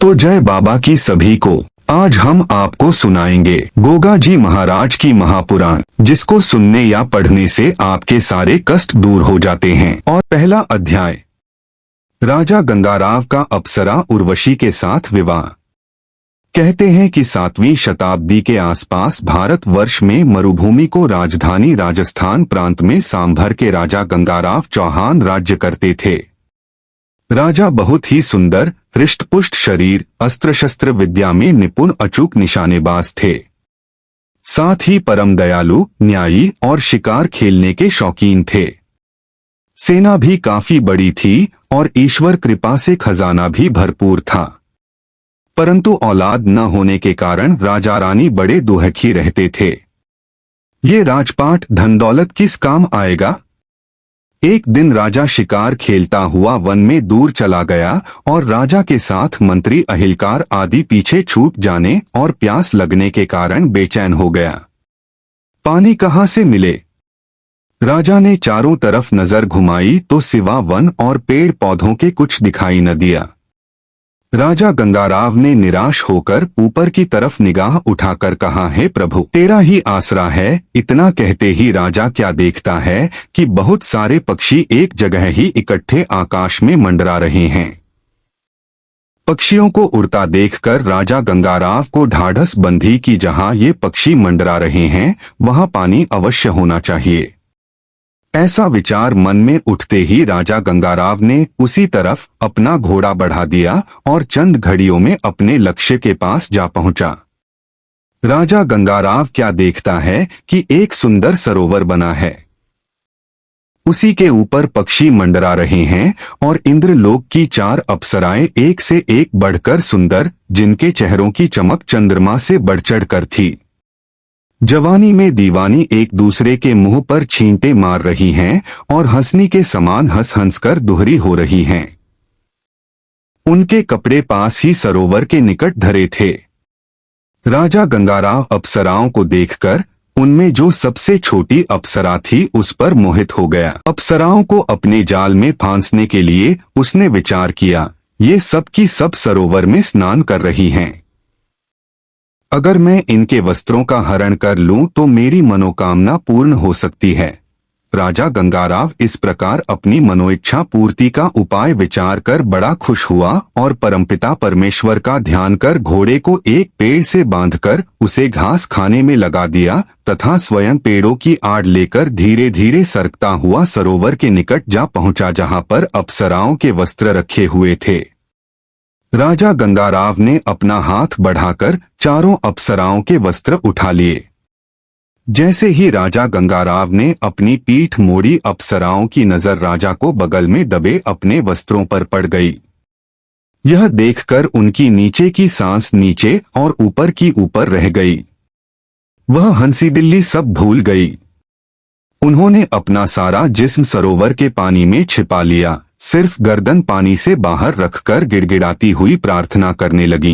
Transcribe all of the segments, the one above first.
तो जय बाबा की सभी को। आज हम आपको सुनाएंगे गोगा जी महाराज की महापुराण, जिसको सुनने या पढ़ने से आपके सारे कष्ट दूर हो जाते हैं। और पहला अध्याय, राजा गंगाराव का अप्सरा उर्वशी के साथ विवाह। कहते हैं कि 7वीं शताब्दी के आसपास भारतवर्ष में मरुभूमि को राजधानी राजस्थान प्रांत में सांभर के राजा गंगाराव चौहान राज्य करते थे। राजा बहुत ही सुंदर, हृष्टपुष्ट शरीर, अस्त्र शस्त्र विद्या में निपुण, अचूक निशानेबाज थे। साथ ही परम दयालु, न्यायी और शिकार खेलने के शौकीन थे। सेना भी काफी बड़ी थी और ईश्वर कृपा से खजाना भी भरपूर था। परंतु औलाद न होने के कारण राजा रानी बड़े दुखी रहते थे। ये राजपाट धन दौलत किस काम आएगा। एक दिन राजा शिकार खेलता हुआ वन में दूर चला गया और राजा के साथ मंत्री अहिलकार आदि पीछे छूट जाने और प्यास लगने के कारण बेचैन हो गया। पानी कहाँ से मिले। राजा ने चारों तरफ नजर घुमाई तो सिवा वन और पेड़ पौधों के कुछ दिखाई न दिया। राजा गंगाराव ने निराश होकर ऊपर की तरफ निगाह उठाकर कहा, हे प्रभु, तेरा ही आसरा है। इतना कहते ही राजा क्या देखता है कि बहुत सारे पक्षी एक जगह ही इकट्ठे आकाश में मंडरा रहे हैं। पक्षियों को उड़ता देखकर राजा गंगाराव को ढाढ़स बंधी कि जहां ये पक्षी मंडरा रहे हैं वहां पानी अवश्य होना चाहिए। ऐसा विचार मन में उठते ही राजा गंगाराव ने उसी तरफ अपना घोड़ा बढ़ा दिया और चंद घड़ियों में अपने लक्ष्य के पास जा पहुंचा। राजा गंगाराव क्या देखता है कि एक सुंदर सरोवर बना है। उसी के ऊपर पक्षी मंडरा रहे हैं और इंद्रलोक की 4 अप्सराएं एक से एक बढ़कर सुंदर, जिनके चेहरों की चमक चंद्रमा से बढ़ चढ़कर थी। जवानी में दीवानी एक दूसरे के मुंह पर छींटे मार रही हैं और हंसनी के समान हंस हंसकर दुहरी हो रही हैं। उनके कपड़े पास ही सरोवर के निकट धरे थे। राजा गंगाराव अप्सराओं को देखकर उनमें जो सबसे छोटी अप्सरा थी उस पर मोहित हो गया। अप्सराओं को अपने जाल में फांसने के लिए उसने विचार किया, ये सब की सब सरोवर में स्नान कर रही हैं। अगर मैं इनके वस्त्रों का हरण कर लूं तो मेरी मनोकामना पूर्ण हो सकती है। राजा गंगाराव इस प्रकार अपनी मनोइच्छा पूर्ति का उपाय विचार कर बड़ा खुश हुआ और परमपिता परमेश्वर का ध्यान कर घोड़े को एक पेड़ से बांधकर उसे घास खाने में लगा दिया तथा स्वयं पेड़ों की आड़ लेकर धीरे धीरे सरकता हुआ सरोवर के निकट जा पहुंचा, जहां पर अप्सराओं के वस्त्र रखे हुए थे। राजा गंगाराव ने अपना हाथ बढ़ाकर चारों अप्सराओं के वस्त्र उठा लिए। जैसे ही राजा गंगाराव ने अपनी पीठ मोड़ी, अप्सराओं की नजर राजा को बगल में दबे अपने वस्त्रों पर पड़ गई। यह देखकर उनकी नीचे की सांस नीचे और ऊपर की ऊपर रह गई। वह हंसी दिल्ली सब भूल गई। उन्होंने अपना सारा जिस्म सरोवर के पानी में छिपा लिया। सिर्फ गर्दन पानी से बाहर रखकर गिड़गिड़ाती हुई प्रार्थना करने लगी।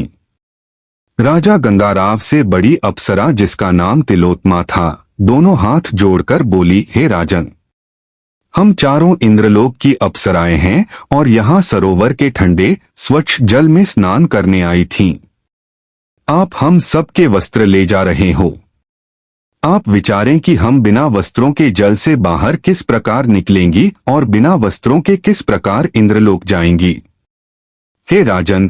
राजा गंगाराव से बड़ी अप्सरा, जिसका नाम तिलोत्मा था, दोनों हाथ जोड़कर बोली, हे राजन, हम चारों इंद्रलोक की अप्सराएं हैं और यहाँ सरोवर के ठंडे स्वच्छ जल में स्नान करने आई थीं। आप हम सब के वस्त्र ले जा रहे हो। आप विचारें कि हम बिना वस्त्रों के जल से बाहर किस प्रकार निकलेंगी और बिना वस्त्रों के किस प्रकार इंद्रलोक जाएंगी। हे राजन,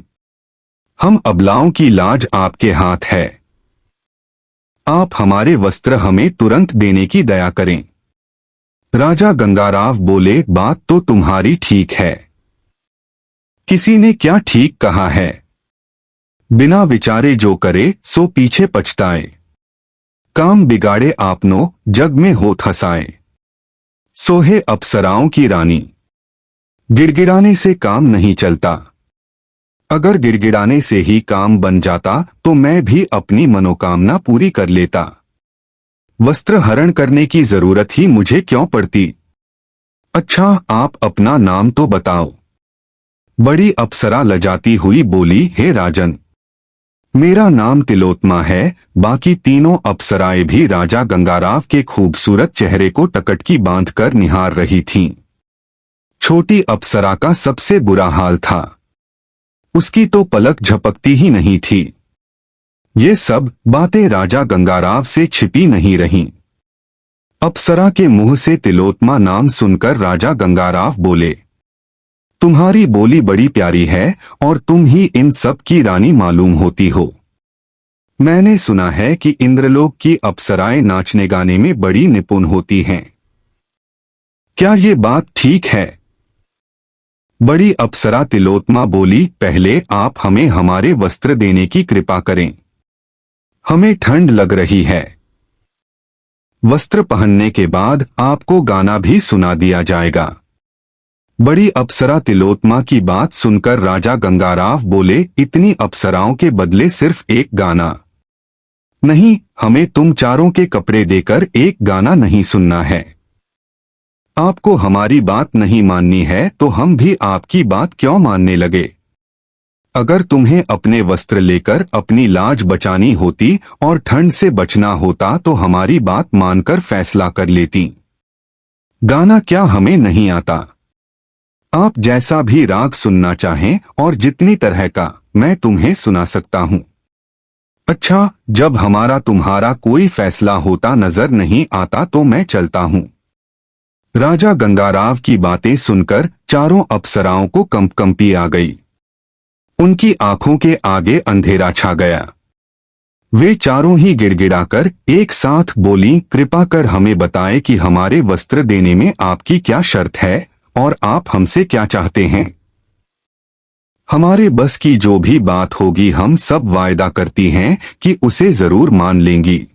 हम अबलाओं की लाज आपके हाथ है। आप हमारे वस्त्र हमें तुरंत देने की दया करें। राजा गंगाराव बोले, बात तो तुम्हारी ठीक है। किसी ने क्या ठीक कहा है, बिना विचारे जो करे सो पीछे पछताए। काम बिगाड़े आपनो, जग में होत हंसाए। सोहे अप्सराओं की रानी, गिड़गिड़ाने से काम नहीं चलता। अगर गिड़गिड़ाने से ही काम बन जाता तो मैं भी अपनी मनोकामना पूरी कर लेता। वस्त्र हरण करने की जरूरत ही मुझे क्यों पड़ती। अच्छा, आप अपना नाम तो बताओ। बड़ी अप्सरा लजाती हुई बोली, हे राजन, मेरा नाम तिलोत्मा है। बाकी तीनों अप्सराएं भी राजा गंगाराव के खूबसूरत चेहरे को टकटकी बांधकर निहार रही थीं। छोटी अप्सरा का सबसे बुरा हाल था। उसकी तो पलक झपकती ही नहीं थी। ये सब बातें राजा गंगाराव से छिपी नहीं रहीं। अप्सरा के मुंह से तिलोत्मा नाम सुनकर राजा गंगाराव बोले, तुम्हारी बोली बड़ी प्यारी है और तुम ही इन सब की रानी मालूम होती हो। मैंने सुना है कि इंद्रलोक की अप्सराएं नाचने गाने में बड़ी निपुण होती हैं। क्या ये बात ठीक है? बड़ी अप्सरा तिलोत्मा बोली, पहले आप हमें हमारे वस्त्र देने की कृपा करें। हमें ठंड लग रही है। वस्त्र पहनने के बाद आपको गाना भी सुना दिया जाएगा। बड़ी अप्सरा तिलोत्मा की बात सुनकर राजा गंगाराव बोले, इतनी अप्सराओं के बदले सिर्फ एक गाना? नहीं, हमें तुम चारों के कपड़े देकर एक गाना नहीं सुनना है। आपको हमारी बात नहीं माननी है तो हम भी आपकी बात क्यों मानने लगे? अगर तुम्हें अपने वस्त्र लेकर अपनी लाज बचानी होती और ठंड से बचना होता तो हमारी बात मानकर फैसला कर लेती। गाना क्या हमें नहीं आता? आप जैसा भी राग सुनना चाहें और जितनी तरह का, मैं तुम्हें सुना सकता हूँ। अच्छा, जब हमारा तुम्हारा कोई फैसला होता नजर नहीं आता तो मैं चलता हूँ। राजा गंगाराव की बातें सुनकर चारों अप्सराओं को कंपकंपी आ गई। उनकी आंखों के आगे अंधेरा छा गया। वे चारों ही गिड़गिड़ाकर एक साथ बोलीं, कृपा कर हमें बताएं कि हमारे वस्त्र देने में आपकी क्या शर्त है और आप हमसे क्या चाहते हैं। हमारे बस की जो भी बात होगी हम सब वायदा करती हैं कि उसे जरूर मान लेंगी।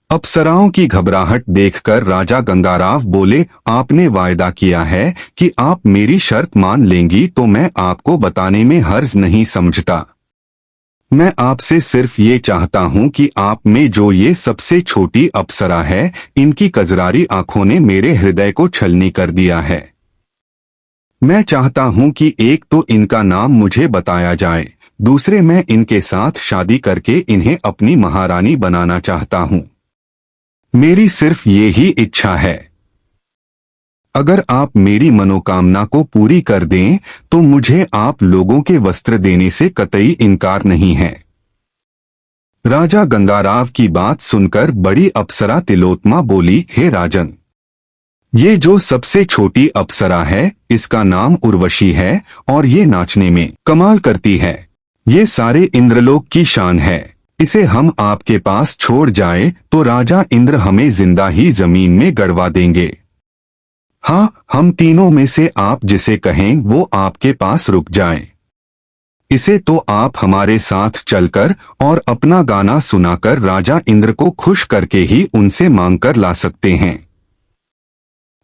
अप्सराओं की घबराहट देखकर राजा गंगाराव बोले, आपने वायदा किया है कि आप मेरी शर्त मान लेंगी तो मैं आपको बताने में हर्ज नहीं समझता। मैं आपसे सिर्फ ये चाहता हूँ कि आप में जो ये सबसे छोटी अप्सरा है, इनकी कजरारी आंखों ने मेरे हृदय को छलनी कर दिया है। मैं चाहता हूँ कि एक तो इनका नाम मुझे बताया जाए, दूसरे मैं इनके साथ शादी करके इन्हें अपनी महारानी बनाना चाहता हूँ। मेरी सिर्फ ये ही इच्छा है। अगर आप मेरी मनोकामना को पूरी कर दें तो मुझे आप लोगों के वस्त्र देने से कतई इनकार नहीं है। राजा गंगाराव की बात सुनकर बड़ी अप्सरा तिलोत्मा बोली, हे राजन, ये जो सबसे छोटी अप्सरा है इसका उर्वशी उर्वशी है और ये नाचने में कमाल करती है। ये सारे इंद्रलोक की शान है। इसे हम आपके पास छोड़ जाए तो राजा इंद्र हमें जिंदा ही जमीन में गड़वा देंगे। हाँ, हम तीनों में से आप जिसे कहें वो आपके पास रुक जाए। इसे तो आप हमारे साथ चलकर और अपना गाना सुनाकर राजा इंद्र को खुश करके ही उनसे मांगकर ला सकते हैं।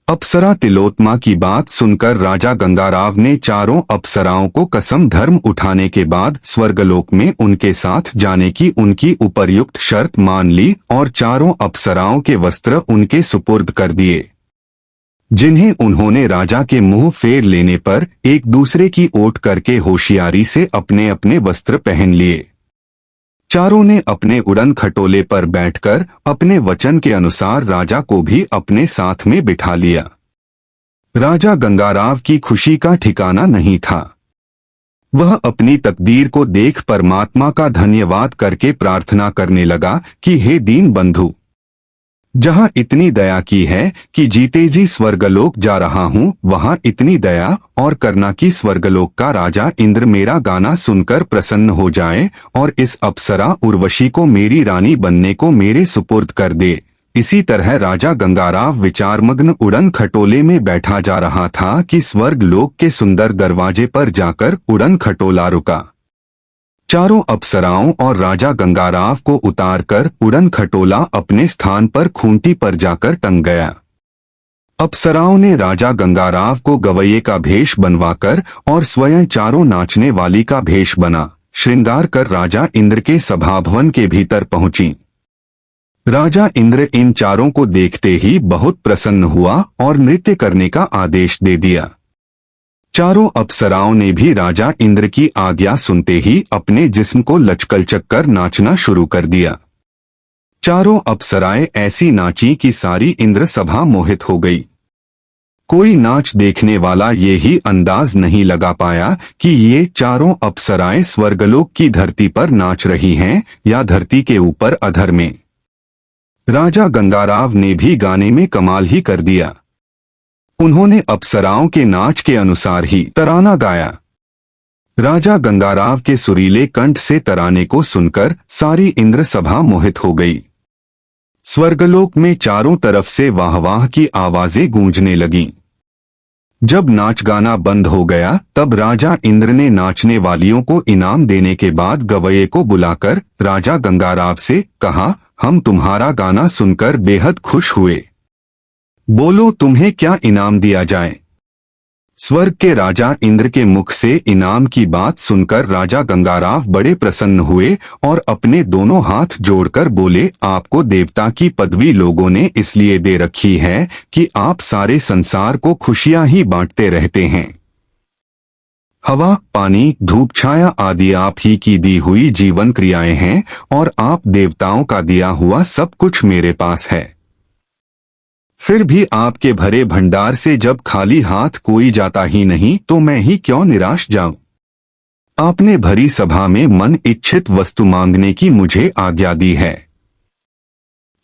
अप्सरा तिलोत्मा की बात सुनकर राजा गंगाराव ने चारों अप्सराओं को कसम धर्म उठाने के बाद स्वर्गलोक में उनके साथ जाने की उनकी उपर्युक्त शर्त मान ली और चारों अप्सराओं के वस्त्र उनके सुपुर्द कर दिए, जिन्हें उन्होंने राजा के मुंह फेर लेने पर एक दूसरे की ओट करके होशियारी से अपने अपने वस्त्र पहन लिए। चारों ने अपने उड़न खटोले पर बैठकर अपने वचन के अनुसार राजा को भी अपने साथ में बिठा लिया। राजा गंगाराव की खुशी का ठिकाना नहीं था। वह अपनी तकदीर को देख परमात्मा का धन्यवाद करके प्रार्थना करने लगा कि हे दीन बंधु, जहाँ इतनी दया की है कि जीते जी स्वर्गलोक जा रहा हूँ, वहाँ इतनी दया और करुणा की स्वर्गलोक का राजा इंद्र मेरा गाना सुनकर प्रसन्न हो जाए और इस अप्सरा उर्वशी को मेरी रानी बनने को मेरे सुपुर्द कर दे। इसी तरह राजा गंगाराव विचारमग्न उड़न खटोले में बैठा जा रहा था कि स्वर्गलोक के सुंदर दरवाजे पर जाकर उड़न खटोला रुका। चारों अप्सराओं और राजा गंगाराव को उतारकर उड़न खटोला अपने स्थान पर खूंटी पर जाकर टंग गया। अप्सराओं ने राजा गंगाराव को गवैये का भेष बनवाकर और स्वयं चारों नाचने वाली का भेष बना श्रृंगार कर राजा इंद्र के सभाभवन के भीतर पहुंची। राजा इंद्र इन चारों को देखते ही बहुत प्रसन्न हुआ और नृत्य करने का आदेश दे दिया। चारों अप्सराओं ने भी राजा इंद्र की आज्ञा सुनते ही अपने जिस्म को लचकलचक कर नाचना शुरू कर दिया। चारों अप्सराएं ऐसी नाची कि सारी इंद्र सभा मोहित हो गई। कोई नाच देखने वाला ये ही अंदाज नहीं लगा पाया कि ये चारों अप्सराएं स्वर्गलोक की धरती पर नाच रही हैं या धरती के ऊपर अधर में। राजा गंगाराव ने भी गाने में कमाल ही कर दिया। उन्होंने अप्सराओं के नाच के अनुसार ही तराना गाया। राजा गंगाराव के सुरीले कंठ से तराने को सुनकर सारी इंद्र सभा मोहित हो गई। स्वर्गलोक में चारों तरफ से वाह वाह की आवाजें गूंजने लगीं। जब नाच गाना बंद हो गया तब राजा इंद्र ने नाचने वालियों को इनाम देने के बाद गवैये को बुलाकर राजा गंगाराव से कहा, हम तुम्हारा गाना सुनकर बेहद खुश हुए। बोलो तुम्हें क्या इनाम दिया जाए। स्वर्ग के राजा इंद्र के मुख से इनाम की बात सुनकर राजा गंगाराव बड़े प्रसन्न हुए और अपने दोनों हाथ जोड़कर बोले, आपको देवता की पदवी लोगों ने इसलिए दे रखी है कि आप सारे संसार को खुशियां ही बांटते रहते हैं। हवा, पानी, धूप, छाया आदि आप ही की दी हुई जीवन क्रियाएं हैं और आप देवताओं का दिया हुआ सब कुछ मेरे पास है। फिर भी आपके भरे भंडार से जब खाली हाथ कोई जाता ही नहीं तो मैं ही क्यों निराश जाऊं। आपने भरी सभा में मन इच्छित वस्तु मांगने की मुझे आज्ञा दी है।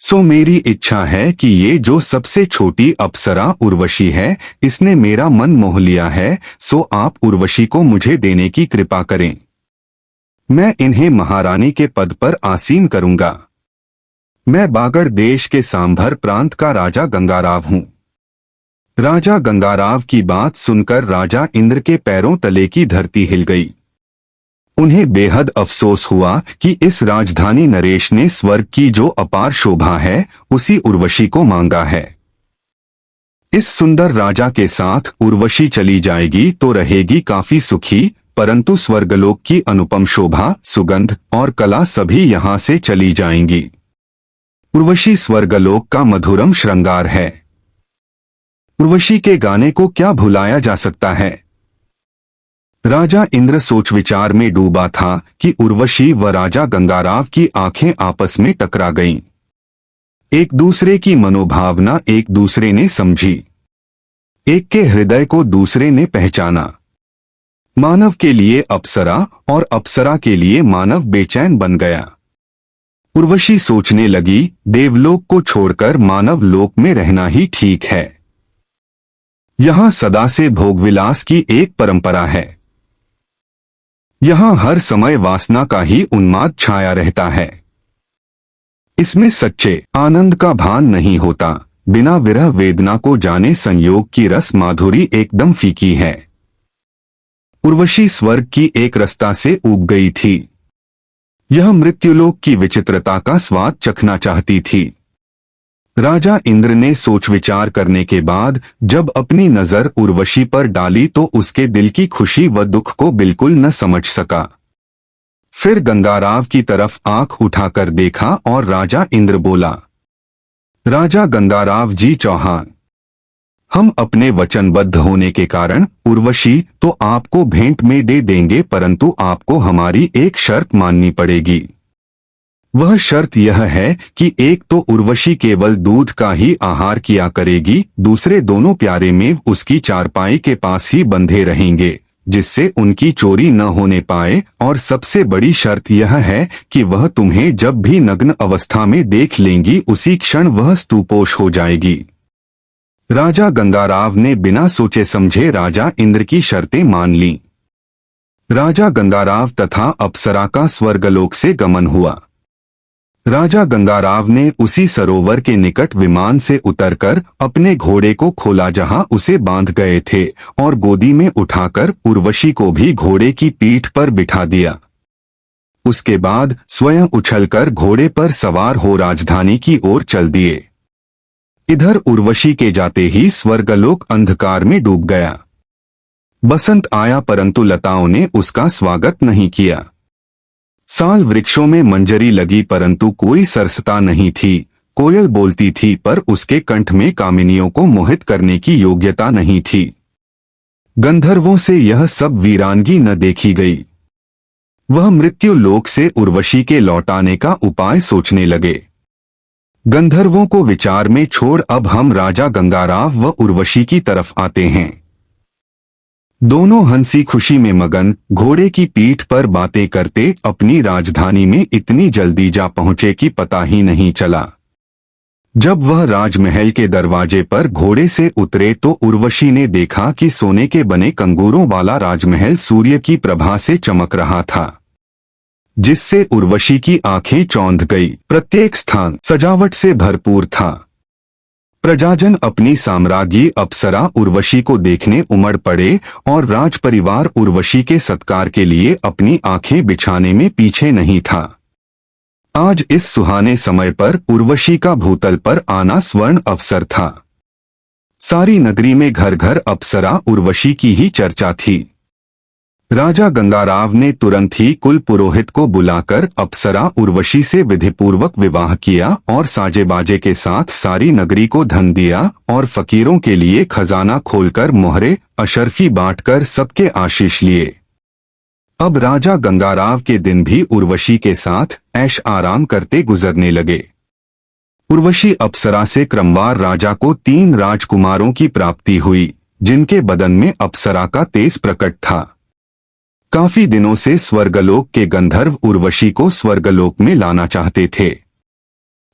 सो मेरी इच्छा है कि ये जो सबसे छोटी अप्सरा उर्वशी है, इसने मेरा मन मोह लिया है, सो आप उर्वशी को मुझे देने की कृपा करें। मैं इन्हें महारानी के पद पर आसीन करूंगा। मैं बागड़ देश के सांभर प्रांत का राजा गंगाराव हूँ। राजा गंगाराव की बात सुनकर राजा इंद्र के पैरों तले की धरती हिल गई। उन्हें बेहद अफसोस हुआ कि इस राजधानी नरेश ने स्वर्ग की जो अपार शोभा है उसी उर्वशी को मांगा है। इस सुंदर राजा के साथ उर्वशी चली जाएगी तो रहेगी काफी सुखी, परंतु स्वर्गलोक की अनुपम शोभा, सुगंध और कला सभी यहाँ से चली जाएंगी। उर्वशी स्वर्गलोक का मधुरम श्रृंगार है। उर्वशी के गाने को क्या भुलाया जा सकता है। राजा इंद्र सोच विचार में डूबा था कि उर्वशी व राजा गंगाराव की आंखें आपस में टकरा गईं। एक दूसरे की मनोभावना एक दूसरे ने समझी। एक के हृदय को दूसरे ने पहचाना। मानव के लिए अप्सरा और अप्सरा के लिए मानव बेचैन बन गया। उर्वशी सोचने लगी, देवलोक को छोड़कर मानव लोक में रहना ही ठीक है। यहाँ सदा से भोगविलास की एक परंपरा है। यहाँ हर समय वासना का ही उन्माद छाया रहता है। इसमें सच्चे आनंद का भान नहीं होता। बिना विरह वेदना को जाने संयोग की रस माधुरी एकदम फीकी है। उर्वशी स्वर्ग की एक रस्ता से ऊब गई थी। यह मृत्युलोक की विचित्रता का स्वाद चखना चाहती थी। राजा इंद्र ने सोच विचार करने के बाद जब अपनी नजर उर्वशी पर डाली तो उसके दिल की खुशी व दुख को बिल्कुल न समझ सका। फिर गंगाराव की तरफ आंख उठाकर देखा और राजा इंद्र बोला, राजा गंगाराव जी चौहान, हम अपने वचनबद्ध होने के कारण उर्वशी तो आपको भेंट में दे देंगे, परंतु आपको हमारी एक शर्त माननी पड़ेगी। वह शर्त यह है कि एक तो उर्वशी केवल दूध का ही आहार किया करेगी, दूसरे दोनों प्यारे मेव उसकी चारपाई के पास ही बंधे रहेंगे जिससे उनकी चोरी न होने पाए, और सबसे बड़ी शर्त यह है कि वह तुम्हें जब भी नग्न अवस्था में देख लेंगी उसी क्षण वह स्तूपोष हो जाएगी। राजा गंगाराव ने बिना सोचे समझे राजा इंद्र की शर्तें मान लीं। राजा गंगाराव तथा अप्सरा का स्वर्गलोक से गमन हुआ। राजा गंगाराव ने उसी सरोवर के निकट विमान से उतरकर अपने घोड़े को खोला जहां उसे बांध गए थे और गोदी में उठाकर उर्वशी को भी घोड़े की पीठ पर बिठा दिया। उसके बाद स्वयं उछलकर घोड़े पर सवार हो राजधानी की ओर चल दिए। इधर उर्वशी के जाते ही स्वर्गलोक अंधकार में डूब गया। बसंत आया परंतु लताओं ने उसका स्वागत नहीं किया। साल वृक्षों में मंजरी लगी परंतु कोई सरसता नहीं थी। कोयल बोलती थी पर उसके कंठ में कामिनियों को मोहित करने की योग्यता नहीं थी। गंधर्वों से यह सब वीरानगी न देखी गई। वह मृत्यु लोक से उर्वशी के लौटाने का उपाय सोचने लगे। गंधर्वों को विचार में छोड़ अब हम राजा गंगाराव व उर्वशी की तरफ आते हैं। दोनों हंसी खुशी में मगन घोड़े की पीठ पर बातें करते अपनी राजधानी में इतनी जल्दी जा पहुंचे कि पता ही नहीं चला। जब वह राजमहल के दरवाजे पर घोड़े से उतरे तो उर्वशी ने देखा कि सोने के बने कंगूरों वाला राजमहल सूर्य की प्रभा से चमक रहा था, जिससे उर्वशी की आंखें चौंध गई। प्रत्येक स्थान सजावट से भरपूर था। प्रजाजन अपनी साम्राज्ञी अप्सरा उर्वशी को देखने उमड़ पड़े और राजपरिवार उर्वशी के सत्कार के लिए अपनी आंखें बिछाने में पीछे नहीं था। आज इस सुहाने समय पर उर्वशी का भूतल पर आना स्वर्ण अवसर था। सारी नगरी में घर घर अप्सरा उर्वशी की ही चर्चा थी। राजा गंगाराव ने तुरंत ही कुल पुरोहित को बुलाकर अप्सरा उर्वशी से विधिपूर्वक विवाह किया और साजे बाजे के साथ सारी नगरी को धन दिया और फकीरों के लिए खजाना खोलकर मोहरे अशर्फी बांटकर सबके आशीष लिए। अब राजा गंगाराव के दिन भी उर्वशी के साथ ऐश आराम करते गुजरने लगे। उर्वशी अप्सरा से क्रमवार राजा को 3 राजकुमारों की प्राप्ति हुई, जिनके बदन में अप्सरा का तेज प्रकट था। काफी दिनों से स्वर्गलोक के गंधर्व उर्वशी को स्वर्गलोक में लाना चाहते थे।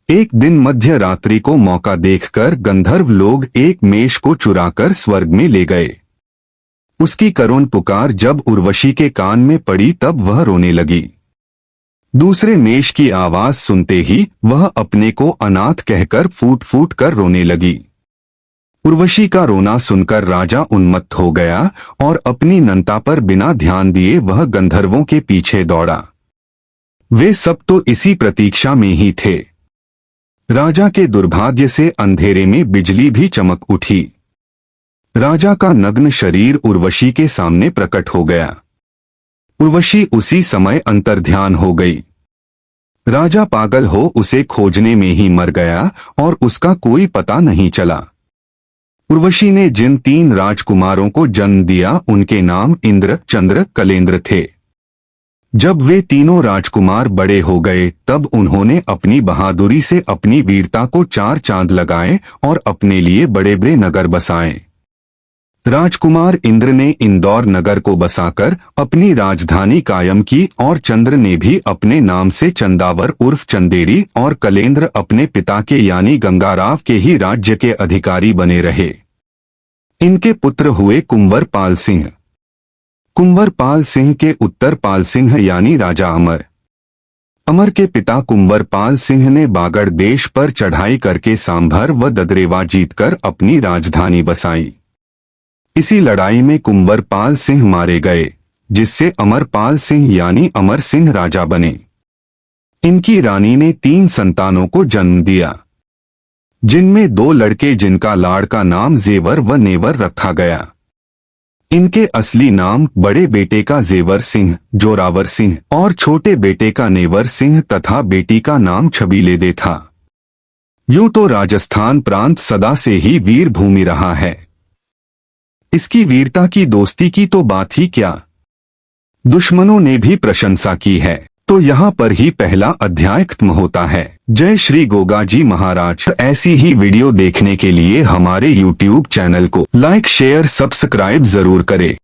एक दिन मध्य रात्रि को मौका देखकर गंधर्व लोग एक मेष को चुराकर स्वर्ग में ले गए। उसकी करुण पुकार जब उर्वशी के कान में पड़ी तब वह रोने लगी। दूसरे मेष की आवाज सुनते ही वह अपने को अनाथ कहकर फूट फूट कर रोने लगी। उर्वशी का रोना सुनकर राजा उन्मत्त हो गया और अपनी नंता पर बिना ध्यान दिए वह गंधर्वों के पीछे दौड़ा। वे सब तो इसी प्रतीक्षा में ही थे। राजा के दुर्भाग्य से अंधेरे में बिजली भी चमक उठी। राजा का नग्न शरीर उर्वशी के सामने प्रकट हो गया। उर्वशी उसी समय अंतर्ध्यान हो गई। राजा पागल हो उसे खोजने में ही मर गया और उसका कोई पता नहीं चला। उर्वशी ने जिन 3 राजकुमारों को जन्म दिया उनके नाम इंद्र, चंद्र, कलेंद्र थे। जब वे तीनों राजकुमार बड़े हो गए तब उन्होंने अपनी बहादुरी से अपनी वीरता को 4 चांद लगाए और अपने लिए बड़े बड़े नगर बसाए। राजकुमार इंद्र ने इंदौर नगर को बसाकर अपनी राजधानी कायम की और चंद्र ने भी अपने नाम से चंदावर उर्फ चंदेरी और कलेंद्र अपने पिता के यानी गंगाराव के ही राज्य के अधिकारी बने रहे। इनके पुत्र हुए कुंवर पाल सिंह। कुंवर पाल सिंह के उत्तर पाल सिंह यानी राजा अमर। अमर के पिता कुंवर पाल सिंह ने बागड़ देश पर चढ़ाई करके सांभर व ददरेवा जीतकर अपनी राजधानी बसाई। इसी लड़ाई में कुंवर पाल सिंह मारे गए, जिससे अमर पाल सिंह यानी अमर सिंह राजा बने। इनकी रानी ने 3 संतानों को जन्म दिया, जिनमें 2 लड़के जिनका लाड़ नाम जेवर व नेवर रखा गया। इनके असली नाम बड़े बेटे का जेवर सिंह, जोरावर सिंह और छोटे बेटे का नेवर सिंह तथा बेटी का नाम छबीलेदे था। यूं तो राजस्थान प्रांत सदा से ही वीर भूमि रहा है। इसकी वीरता की दोस्ती की तो बात ही क्या, दुश्मनों ने भी प्रशंसा की है। तो यहाँ पर ही पहला अध्याय खत्म होता है। जय श्री गोगाजी महाराज। ऐसी ही वीडियो देखने के लिए हमारे YouTube चैनल को लाइक, शेयर, सब्सक्राइब जरूर करें।